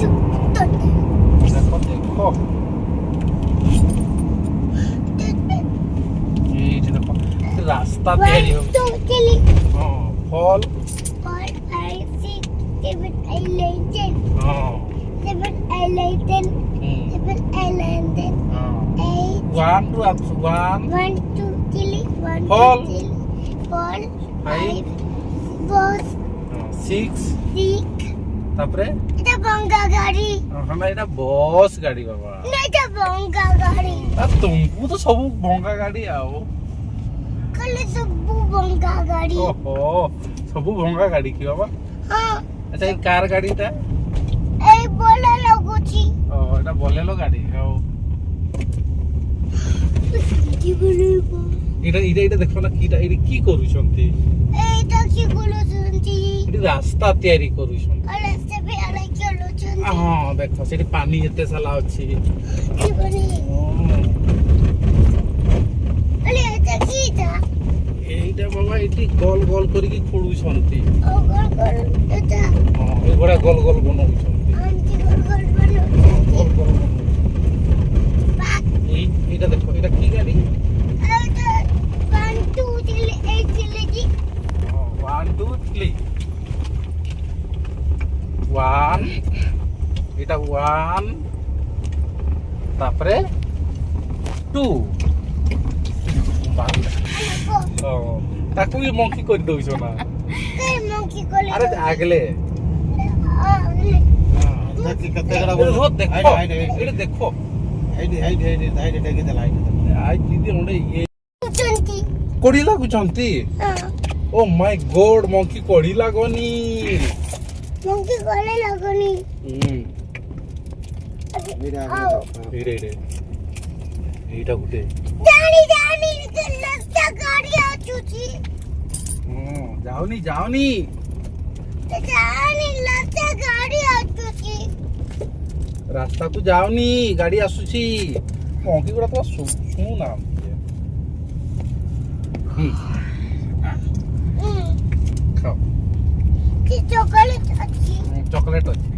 দেখো দেখো এইটা দেখো রাস্তা তৈরি হচ্ছে ফল ওয়ান ফল 5 6 তারপরে এটা বঙ্গা গাড়ি না এটা বস গাড়ি বাবা না এটা বঙ্গা গাড়ি আর তুমକୁ ତ ସବୁ ଭଙ୍ଗା ଗାଡି ଆଉ କଲେ ସବୁ ବଙ୍ଗା ଗାଡି ଓହୋ ସବୁ ଭଙ୍ଗା ଗାଡି କି ବାବା ହଁ ଆଚ୍ଛା ଏଇ କାର ଗାଡିଟା ଏଇ ଭଲ ଲାଗୁଛି ଓ ଏଟା ବୋଲେରୋ ଗାଡି ଆଉ କି ବୋଲେରୋ ଏଟା ଏଟା ଏଟା ଦେଖ ନା କିଟା ଏଠି କି କରୁଛନ୍ତି ଏଇଟା କି ବୋଲୁଛନ୍ତି ଏଠି ରାସ୍ତା ତିଆରି କରୁଛନ୍ତି ଆରେ ସେ ବି ଆରେ ଚଲୁଛନ୍ତି ହଁ ଦେଖ ସେଠି ପାଣି ଏତେ ସାଲା ଅଛି କି ବନି ଆରେ ଏଟା କିଟା এইটা বাবা এটি গোল গোল করিকি খোড়ুଛନ୍ତି ও গোল গোল এটা হ্যাঁ এগুলা গোল গোল বনাউଛନ୍ତି আন্টি গোল গোল বনাউଛନ୍ତି গোল গোল এই এটা দেখো এটা কি গাড়ি এটা 1 2 3 8 চিলেজি 1 2 3 1 এটা 1 তারপরে 2 তাকু ବି ମଙ୍କି କରି ଦଉଛ ନା କେ ମଙ୍କି କୋଲେ ଆରେ আগলে କେତେ ଦେଖ ଏଇଟା ଦେଖ ଆଇ ଦିଦି ଅଣ୍ଡେ ଇଏ ଚନ୍ତି କୋଡି ଲାଗୁଛନ୍ତି ଓ ମାଇ ଗଡ ମଙ୍କି କୋଡି ଲାଗନି ମଙ୍କି କୋଲେ ଲାଗୁନି ଏଇଟା ଗୋଟେ ଜାଣି ଜାଣି ଲସ୍ତା ଗାଡି ଆସୁଛି ଯାଉନି ଯାଉନି ଜାଣି ଲସ୍ତା ଗାଡି ଆସୁଛି ରାସ୍ତାକୁ ଯାଉନି ଗାଡି ଆସୁଛି ମଙ୍କି ଗୁଡା ତ ଶୁଣୁନାହାନ୍ତି ଖାଅ କି ଚକୋଲେଟ ଅଛି ଚକୋଲେଟ ଅଛି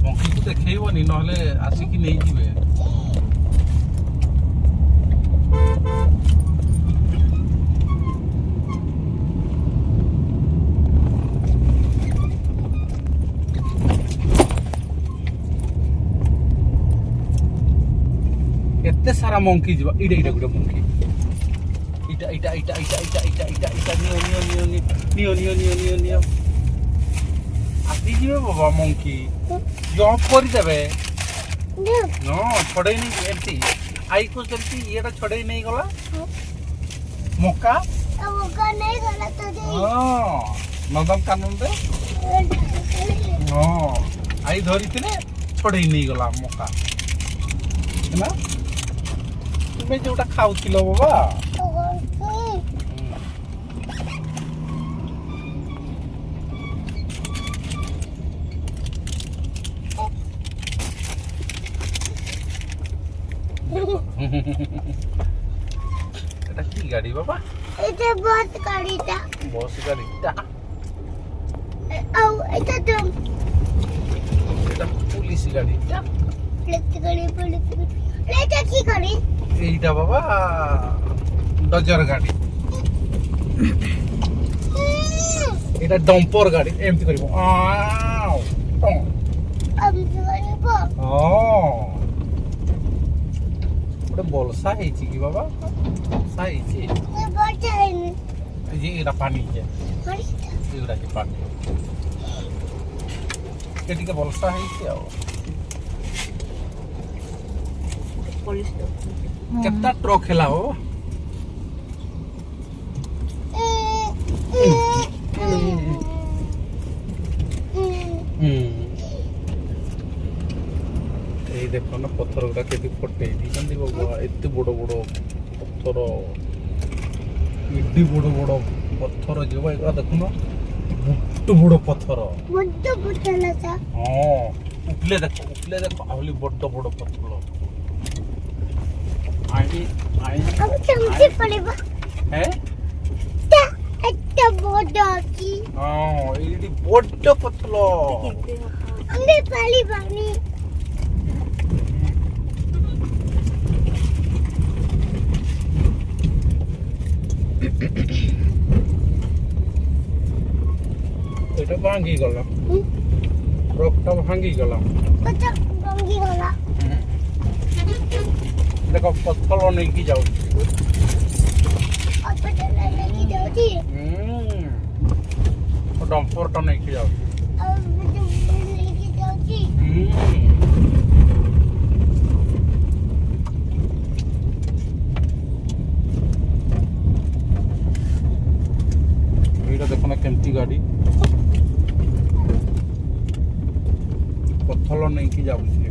ମଙ୍କିକୁ ଦେଖେଇବନି ନହେଲେ ଆସିକି ନେଇଯିବେ এতে সারা মঙ্কি ଯିବା ଏଇଟା ଏଇଟା ଗୋଟେ ମଙ୍କି ଏଇଟା ଏଇଟା ଏଇଟା ଏଇଟା ଏଇଟା ଏଇଟା ଏଇଟା ଏଇଟା ନିଅ ନିଅ ନିଅ ନିଅ ନିଅ ନିଅ ନିଅ ନିଅ ଆସିଯିବେ ବାବା ମଙ୍କି ଜମ୍ପ କରିଦେବେ ହଁ ଛଡେଇ ନେଇ ଏମିତି ଆଇକୁ ଯେମିତି ଇଏଟା ଛଡେଇ ନେଇଗଲା ମକା ମକା ନେଇ ଗଲା ତ ହଁ ନନ୍ଦନକାନନରେ ହଁ ଆଇ ଧରିଥିଲେ ଛଡେଇ ନେଇଗଲା ମକା ହେଲା ତୁମେ ଯୋଉଟା ଖାଉଥିଲ ବାବା এটা কি গাড়ি বাবা এটা বাস গাড়িটা বস গাড়িটা আও এটা তো এটা পুলিশ গাড়িটা পুলিশ গাড়ি এটা কি গাড়ি এইটা বাবা ডজর গাড়ি এটা ডম্পর গাড়ি এমতি করিব আও আমি গাড়িব ଗୋଟେ বলসা ହେଇଛି କି ବାବା বলসা ହେଇଛି বলসা ହେଇନି এই যে এটা পানি যে গাড়ি ଏଗୁଡ଼ା କି ପାଣି ଟିକେ ଟିକେ ବଲସା ହେଇଛି ଆଉ କେତେ ଟ୍ରକ୍ ହେଲା ଓ এই দেখো না পথর গুড়া কেতে ফটেই দিয়েছেন বাবা এত বড় বড় পথর এডি বড় বড় পথর যে ভাই এগুলা দেখো না বড় বড় পথর বড় পথর আছে হ্যাঁ উপলে দেখো আহলি বড় বড় পথর আই আমি চমকে পড়িব হ্যাঁ একটা বড় কি এইটি বড্ড পতল আমি পালি পানি এটা ভাঙি গেল রকটা ভাঙি গেল কত গঙ্গি গলা দেখো পতল নেকি যাও অপটা লাগি যাଉଛି ডম্পরটা নেকি যাও লাগি যাଉଛି এইটা দেখো না কেমতি গাড়ি পথল নেকি যাଉଛି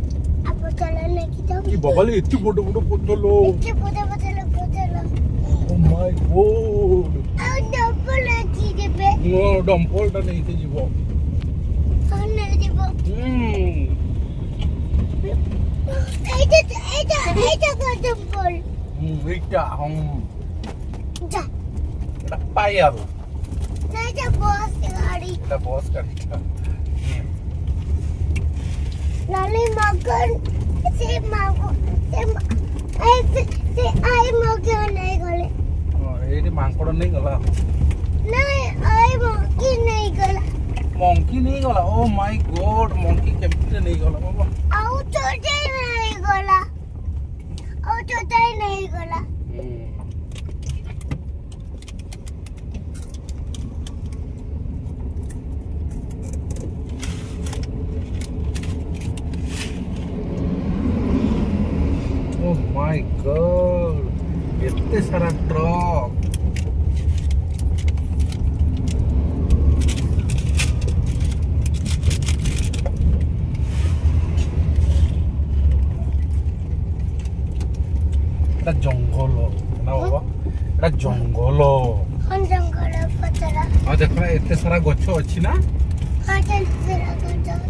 অপটা লাগি যাଉଛି কি বাবালে এত বড় বড় পথল এতে পড়ে ও মাই গড আর ডবল লাগি দেবে নো ডম্পলটা নেকি যাব আর নেই দেব এইটা কত বল এইটা যা এটা পায়াল না এটা বস গাড়ি এটা বস গাড়িটা নালে মগন সে মাগো সে আই মগে নাই গলে এইটি মাংকড় নেই গলা না আই মগে নাই গলা মঙ্কি নেই গলা ও মাই গড মঙ্কি কেমতি নেই গলা বাবা আউ ছোটে নাই গলা আউ ছোটে নাই গলা ও মাই গড এতে সারা ট্রাক এটা জঙ্গল না বাবা এটা জঙ্গল কোন জঙ্গল পতলা আর দেখো না এতে সারা গছ ଅଛି না কাটল সেরা কাটল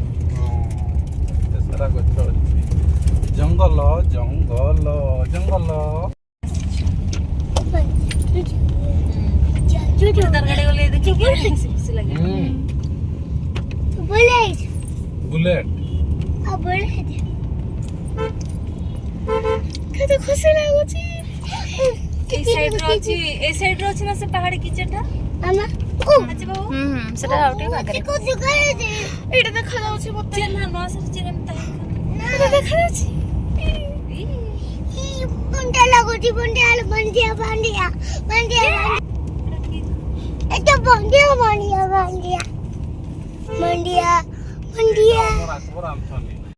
এতে সারা গছ ଅଛି জঙ্গল জঙ্গল জঙ্গল ତରକାରୀ ଗଲେ ଦେଖିକି ଖୁସି ଲାଗେ বুলেট বুলেট আর বুলেট কেতে খুশি লাগুছি এই ସାଇଡରେ ଅଛି ନା ସେ ପାହାଡି କିଚେଟା মামা ଅଛି ବାବୁ ସେଟା ଆଉ ଟିକେ ପାଖରେ কো দুগারে দে ଏଇଟା ଦେଖାଯାଉଛି ମତେ ଚିହ୍ନା ନୂଆ ସାର ଚିହ୍ନା না ଦେଖାଯାଉଛି ই কোনটা লাগুছি বন্ডিয়া বন্ডিয়া বন্ডিয়া বন্ডিয়া এটা বন্ডিয়া বন্ডিয়া বন্ডিয়া বন্ডিয়া বন্ডিয়া আকবর আনছনি